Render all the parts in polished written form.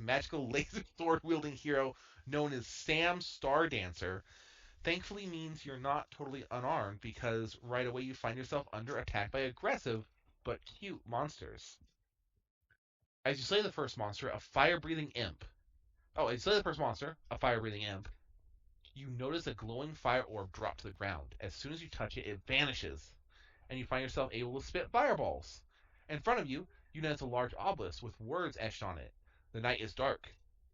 magical laser sword-wielding hero known as Sam Stardancer, thankfully means you're not totally unarmed because right away you find yourself under attack by aggressive but cute monsters. As you slay the first monster, a fire-breathing imp. Oh, as you slay the first monster, a fire-breathing imp, you notice a glowing fire orb drop to the ground. As soon as you touch it, it vanishes, and you find yourself able to spit fireballs. In front of you, you notice a large obelisk with words etched on it. The night is dark.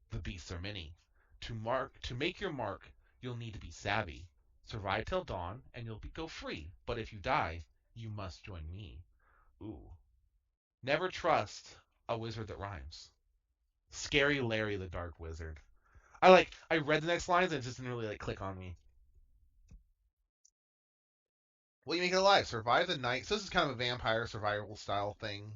The beasts are many. To make your mark, you'll need to be savvy. Survive till dawn, and go free. But if you die, you must join me. Ooh. Never trust a wizard that rhymes. Scary Larry the Dark Wizard. I read the next lines and it just didn't really click on me. Will you make it alive? Survive the night. So this is kind of a vampire survival style thing.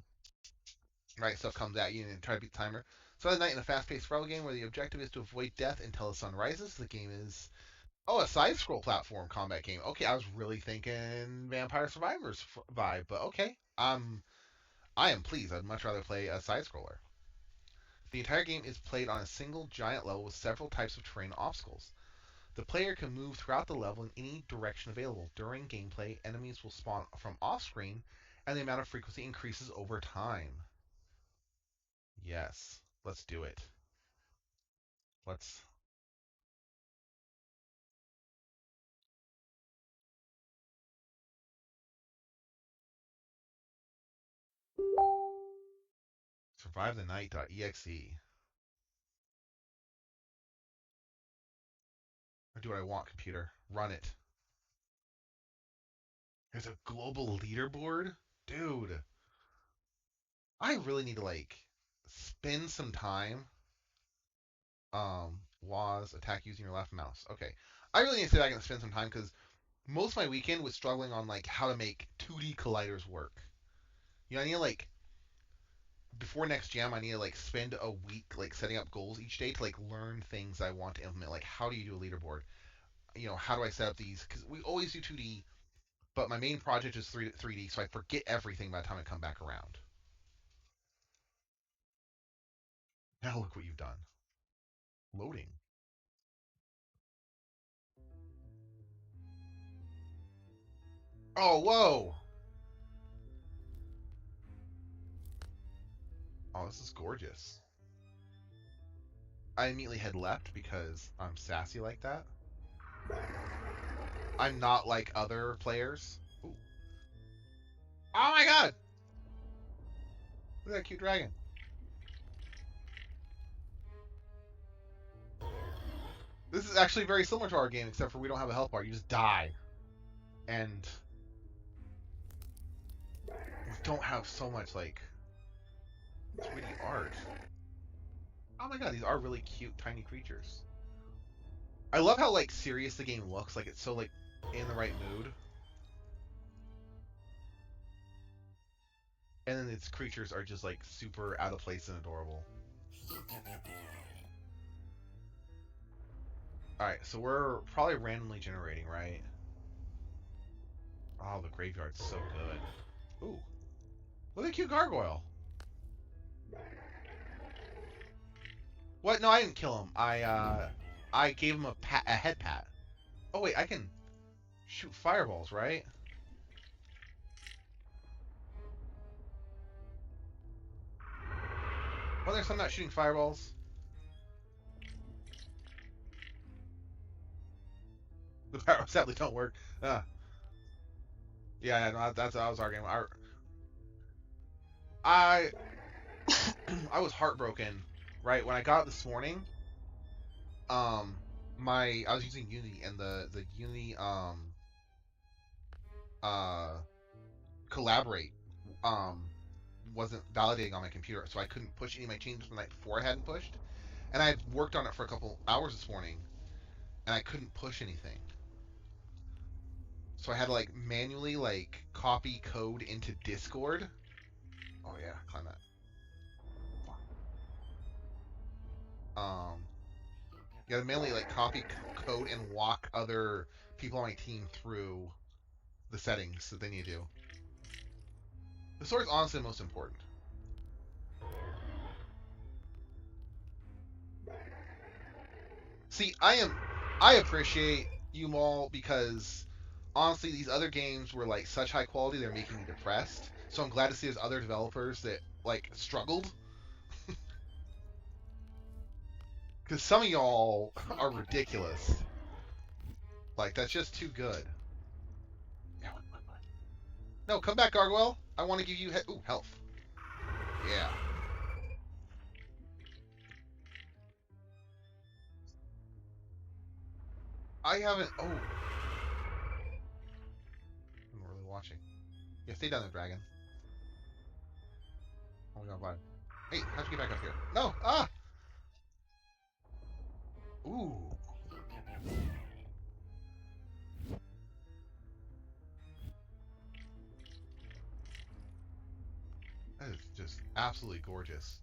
Right, stuff comes at you and try to beat the timer. Survive the night in a fast-paced survival game where the objective is to avoid death until the sun rises. The game is a side-scroll platform combat game. Okay, I was really thinking Vampire Survivors vibe, but okay. I am pleased. I'd much rather play a side-scroller. The entire game is played on a single giant level with several types of terrain obstacles. The player can move throughout the level in any direction available. During gameplay, enemies will spawn from off-screen, and the amount of frequency increases over time. Yes, let's do it. Let's. Survive the night.exe. Or do what I want, computer. Run it. There's a global leaderboard? Dude, I really need to spend some time. Was attack using your left mouse. Okay. I really need to sit back and spend some time because most of my weekend was struggling on how to make 2D colliders work. I need to before next jam, I need to spend a week setting up goals each day to learn things I want to implement. Like how do you do a leaderboard? How do I set up these? Because we always do 2D, but my main project is 3D, so I forget everything by the time I come back around. Now look what you've done. Loading. Oh, whoa! Oh, this is gorgeous. I immediately had left because I'm sassy like that. I'm not like other players. Ooh. Oh my god! Look at that cute dragon. This is actually very similar to our game, except for we don't have a health bar. You just die. And we don't have so much, 3D art. Oh my god, these are really cute, tiny creatures. I love how, serious the game looks. It's so, in the right mood. And then its creatures are just, super out of place and adorable. Alright, so we're probably randomly generating, right? Oh, the graveyard's so good. Ooh. Look at a cute gargoyle. What? No, I didn't kill him. I gave him a head pat. Oh wait, I can shoot fireballs, right? Well, there's some not shooting fireballs. The fireballs sadly don't work. Yeah, no, that's what I was arguing. I I was heartbroken, right? When I got it this morning, um, I was using Unity and the Unity uh collaborate wasn't validating on my computer, so I couldn't push any of my changes from the night before I hadn't pushed. And I had worked on it for a couple hours this morning, and I couldn't push anything. So I had to manually copy code into Discord. Oh yeah, climb that. You gotta manually copy code and walk other people on my team through the settings that they need to do. The sword's honestly the most important. See, I appreciate you Maul because honestly, these other games were like such high quality, they're making me depressed. So I'm glad to see there's other developers that like struggled because some of y'all are ridiculous. Like that's just too good. Yeah, no, come back, Gargoyle. I want to give you ooh, health. Yeah. I haven't. Oh, I'm not really watching. Yeah, stay down there, dragon. Oh my god, hey, how'd you get back up here? No! Ah! Ooh. That is just absolutely gorgeous.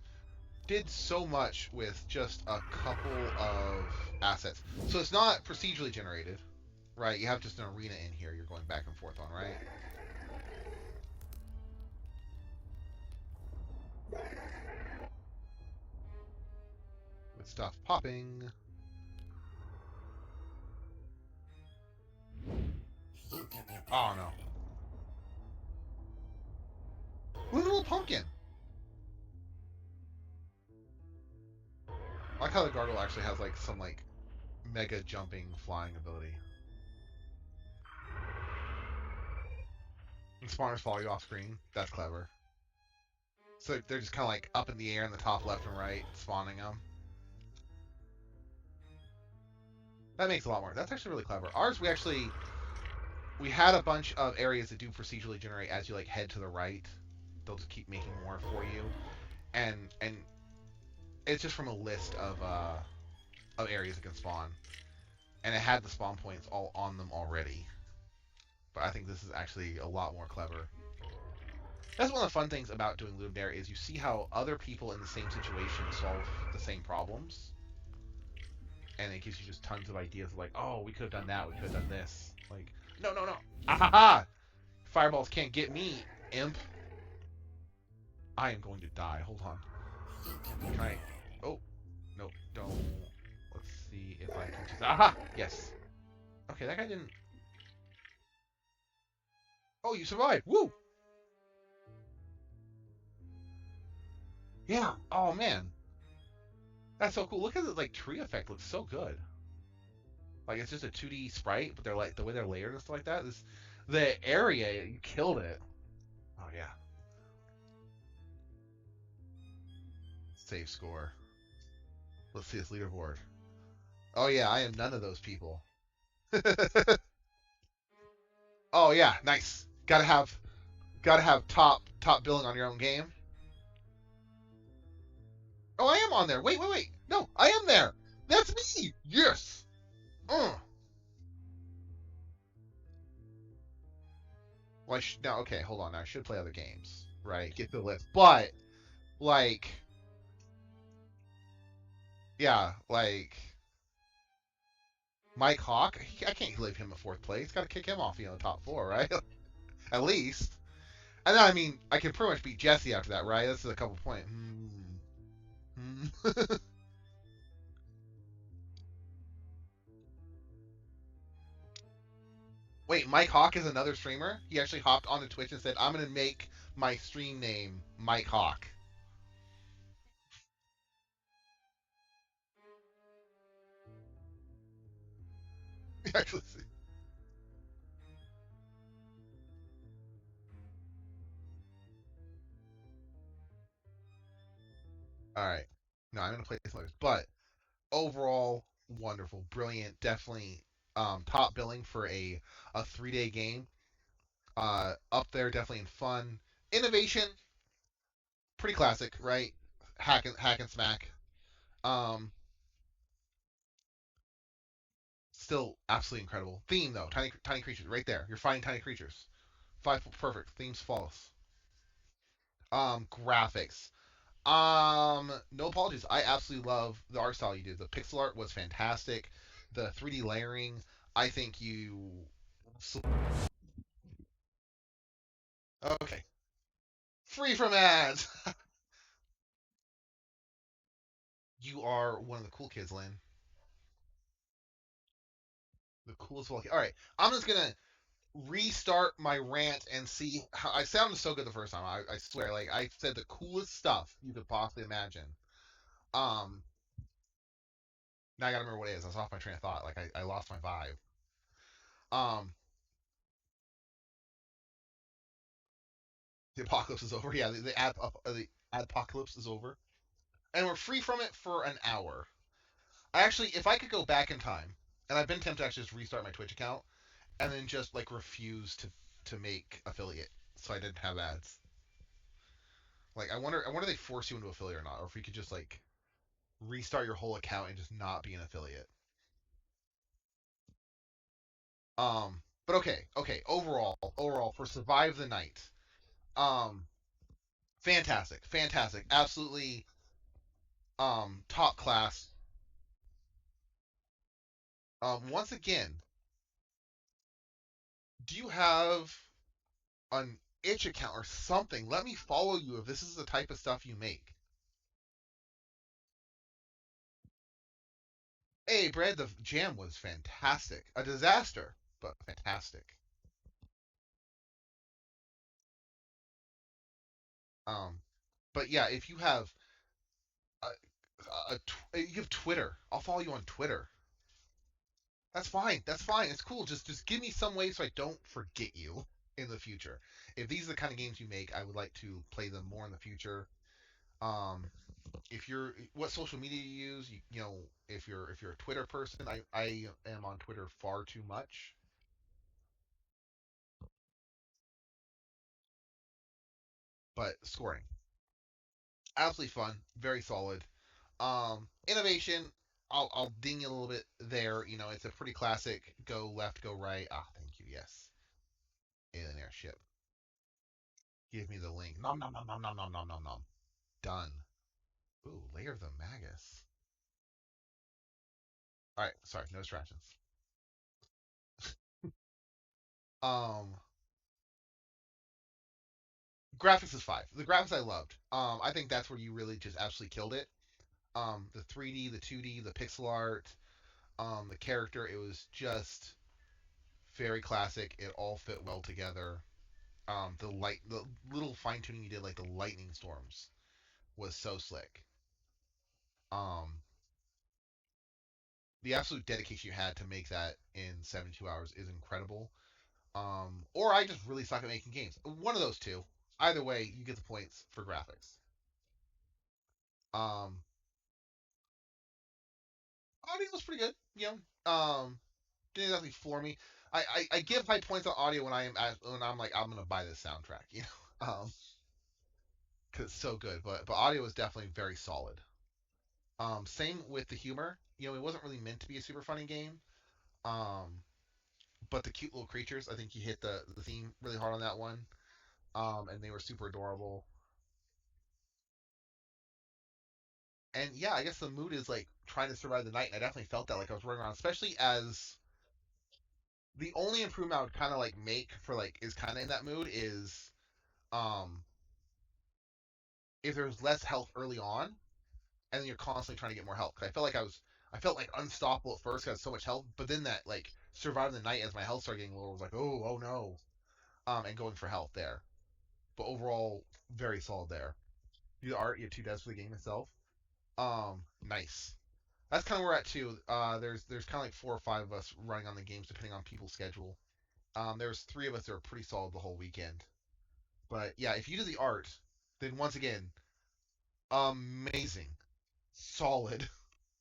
Did so much with just a couple of assets. So it's not procedurally generated, right? You have just an arena in here you're going back and forth on, right? With stuff popping. Oh no. Look at the little pumpkin! I like how the gargoyle actually has like some like mega jumping flying ability. And spawners follow you off screen. That's clever. So they're just kind of like up in the air in the top left and right, spawning them. That makes a lot more. That's actually really clever. Ours, we had a bunch of areas that do procedurally generate as you like head to the right. They'll just keep making more for you, and it's just from a list of areas that can spawn, and it had the spawn points all on them already. But I think this is actually a lot more clever. That's one of the fun things about doing Ludum Dare is you see how other people in the same situation solve the same problems, and it gives you just tons of ideas of like, oh, we could have done that, we could have done this. Like, no, no, no, ah ha ha! Fireballs can't get me, imp. I am going to die. Hold on. Can I? Oh, no, don't. Let's see if I can just. Aha! Yes. Okay, that guy didn't. Oh, you survived. Woo! Yeah. Oh man, that's so cool. Look at the like tree effect. Looks so good. Like it's just a 2D sprite, but they're like the way they're layered and stuff like that. The area. You killed it. Oh yeah. Save score. Let's see this leaderboard. Oh yeah, I am none of those people. Oh yeah, nice. Gotta have top billing on your own game. Oh, I am on there. Wait, wait, wait. No, I am there. That's me. Yes. Uh. Well, now, okay, hold on. I should play other games, right? Get the list. But like, yeah, like Mike Hawk. I can't leave him in fourth place. Got to kick him off, the top four, right? At least. And then, I mean, I can pretty much beat Jesse after that, right? That's a couple points. Wait, Mike Hawk is another streamer? He actually hopped onto Twitch and said, I'm going to make my stream name Mike Hawk. Actually, all right. No, I'm going to play this later. But overall, wonderful, brilliant, definitely top billing for a 3 day game. Up there, definitely in fun. Innovation, pretty classic, right? Hack and smack. Um, Still absolutely incredible. Theme though, tiny creatures, right there. You're fighting tiny creatures. Five perfect. Theme's false. Graphics. No apologies. I absolutely love the art style you did. The pixel art was fantastic. The 3D layering, I think you. Okay. Free from ads. You are one of the cool kids, Lynn. The coolest volcano. All right, I'm just gonna restart my rant and see how I sounded so good the first time. I swear, like I said the coolest stuff you could possibly imagine. Um, Now I gotta remember what it is. I was off my train of thought. Like I lost my vibe. Um, the apocalypse is over. Yeah, the apocalypse is over, and we're free from it for an hour. I actually, if I could go back in time, and I've been tempted to actually just restart my Twitch account and then just like refuse to make affiliate, so I didn't have ads. Like I wonder if they force you into affiliate or not, or if you could just like restart your whole account and just not be an affiliate. But okay. Overall, for Survive the Night, um, fantastic, absolutely, top class. Once again, do you have an itch account or something? Let me follow you if this is the type of stuff you make. Hey, Brad, the jam was fantastic. A disaster, but fantastic. Um, but yeah, if you have you have Twitter, I'll follow you on Twitter. That's fine. That's fine. It's cool. Just give me some way so I don't forget you in the future. If these are the kind of games you make, I would like to play them more in the future. Um, if you're what social media you use, if you're a Twitter person, I am on Twitter far too much. But scoring, absolutely fun, very solid. Innovation, I'll ding you a little bit there. It's a pretty classic go left, go right. Ah, thank you. Yes, alien airship. Give me the link. Nom nom nom nom nom nom nom nom nom. Done. Ooh, layer of the magus. All right, sorry, no distractions. Um, Graphics is five. The graphics I loved. I think that's where you really just absolutely killed it. The 3D, the 2D, the pixel art, the character. It was just very classic. It all fit well together. The little fine tuning you did, like the lightning storms, was so slick. Um, the absolute dedication you had to make that in 72 hours is incredible. Or I just really suck at making games. One of those two. Either way, you get the points for graphics. Um, Audio was pretty good. Didn't exactly floor me. I give high points on audio when I'm like I'm gonna buy this soundtrack, because it's so good. But audio is definitely very solid. Same with the humor. It wasn't really meant to be a super funny game. Um, but the cute little creatures, I think you hit the theme really hard on that one. And they were super adorable. And yeah, I guess the mood is like trying to survive the night. And I definitely felt that like I was running around, especially as the only improvement I would kind of like make for like is kind of in that mood is um if there's less health early on, and then you're constantly trying to get more health. 'Cause I felt like unstoppable at first. 'Cause I had so much health, but then that like surviving the night as my health started getting lower was like, oh no, and going for health there. But overall, very solid there. The art, you have two devs for the game itself. Nice. That's kind of where we're at too. There's kind of like four or five of us running on the games depending on people's schedule. There's three of us that are pretty solid the whole weekend. But yeah, if you do the art, then once again, amazing, solid,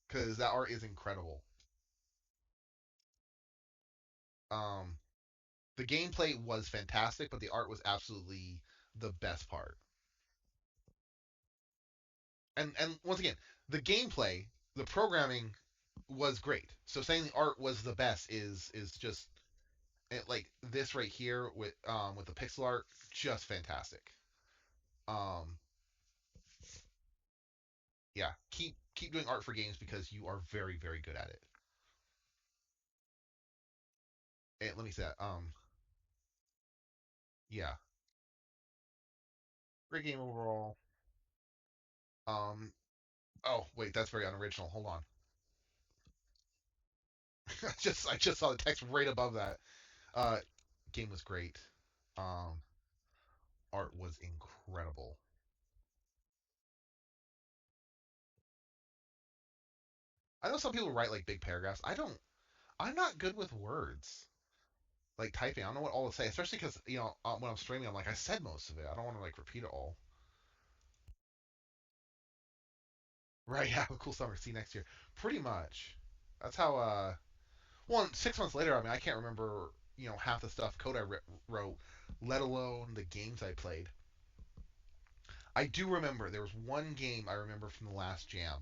because that art is incredible. Um, the gameplay was fantastic, but the art was absolutely the best part. And once again, the gameplay, the programming was great. So saying the art was the best is just like this right here with the pixel art, just fantastic. Um, yeah, keep doing art for games because you are very good at it. And let me say that. Yeah, great game overall. Um, oh wait, that's very unoriginal. Hold on. I just saw the text right above that. Uh, Game was great. Um, Art was incredible. I know some people write like big paragraphs. I don't. I'm not good with words. Like typing, I don't know what all to say, especially because when I'm streaming, I'm like I said most of it. I don't want to like repeat it all. Right? Yeah. Have a cool summer. See you next year. Pretty much. That's how. Well, 6 months later, I mean, I can't remember half the stuff code wrote, let alone the games I played. I do remember there was one game I remember from the last jam.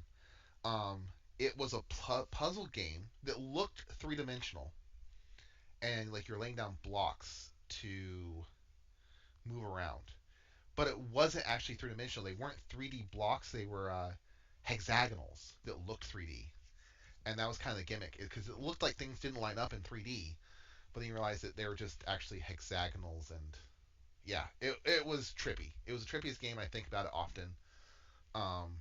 Um, it was a puzzle game that looked three dimensional, and like you're laying down blocks to move around. But it wasn't actually three dimensional. They weren't 3D blocks. They were hexagonals that looked 3D, and that was kind of the gimmick because it looked like things didn't line up in 3D, but then you realize that they were just actually hexagonals, and yeah, it was trippy. It was the trippiest game. I think about it often. Um,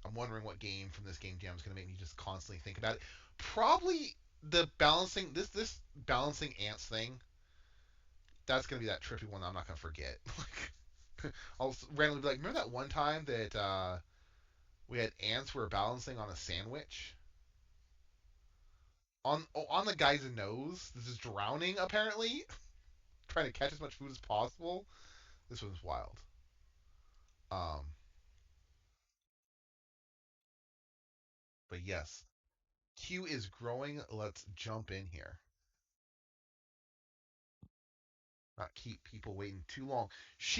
I'm wondering what game from this game jam is going to make me just constantly think about it. Probably the balancing this balancing ants thing. That's going to be that trippy one that I'm not going to forget. I'll randomly be like, remember that one time that we had ants we were balancing on a sandwich on the guy's nose. This is drowning apparently, trying to catch as much food as possible. This was wild. Um, but yes, Q is growing. Let's jump in here. Not keep people waiting too long. She